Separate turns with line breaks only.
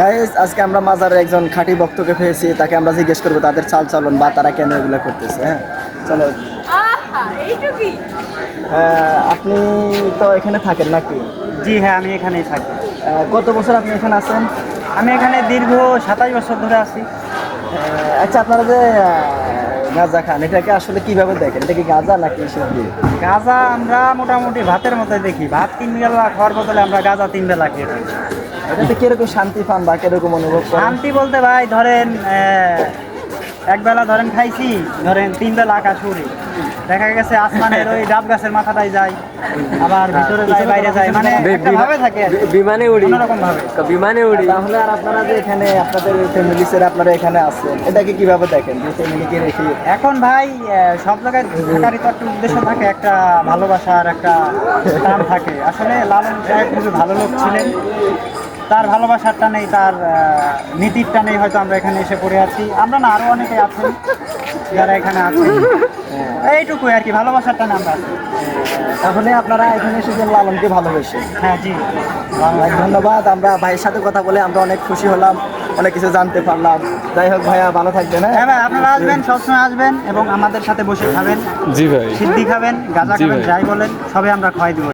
Guys, আজকে আমরা মাজারের একজন খাঁটি ভক্তকে পেয়েছি, তাকে আমরা জিজ্ঞেস করবো তাদের চাল চলন বা তারা কেন এগুলো করতেছে। হ্যাঁ, চলো। আপনি তো এখানে থাকেন নাকি?
জি হ্যাঁ, আমি এখানেই থাকি।
কত বছর আপনি এখানে আছেন?
আমি এখানে দীর্ঘ 27 বছর ধরে আছি।
আচ্ছা, আপনারা যে গাঁজা খান, এটাকে আসলে কিভাবে দেখেন? এটা কি গাঁজা নাকি সবজি?
গাঁজা আমরা মোটামুটি ভাতের মতো দেখি। ভাত 3 বেলা খাওয়ার বদলে আমরা গাঁজা 3 বেলা খেয়ে থাকি।
এটাতে কিরকম শান্তি পান বা কিরকম অনুভব করেন?
শান্তি বলতে ভাই ধরেন এক বেলা ধরেন খাইছি, ধরেন 3 বেলা আকাশ উড়ে, দেখা গেছে আসমানের ওই ডাব গাছের মাথাটাই যায়, আবার ভিতরে যায়, বাইরে যায়, মানে একটা ভাবে থাকে আর কি।
বিমানে উড়ি,
অন্যরকম ভাবে
বিমানে উড়ি। তাহলে আর আপনারা যে এখানে আপনাদের ফ্যামিলি ছেড়ে আপনারা এখানে আছেন, এটাকে কিভাবে দেখেন যে ফ্যামিলিকে রেখে?
এখন ভাই সব জায়গায় থাকারই তো একটা উদ্দেশ্য থাকে, একটা ভালোবাসার একটা টান থাকে। আসলে লালন সাহেব খুবই ভালো লোক ছিলেন, তার ভালোবাসার টানেই, তার নীতির টানেই হয়তো আমরা এখানে এসে পড়ে আছি। আমরা না, আরও অনেকে আছেন যারা এখানে আছেন, এইটুকুই আর কি, ভালোবাসার টানে আমরা আছি।
তাহলে আপনারা এখানে এসেছেন লালনকে ভালোবেসে।
হ্যাঁ জি,
ধন্যবাদ। আমরা ভাইয়ের সাথে কথা বলে আমরা অনেক খুশি হলাম, অনেক কিছু জানতে পারলাম। যাই হোক ভাইয়া, ভালো থাকবেন।
হ্যাঁ ভাই, আপনারা আসবেন, সবসময় আসবেন এবং আমাদের সাথে বসে খাবেন।
জি ভাই,
সিদ্ধি খাবেন, গাঁজা
জি
খাবেন,
ভাই।
যাই বলেন সবে আমরা খাওয়াই দিব।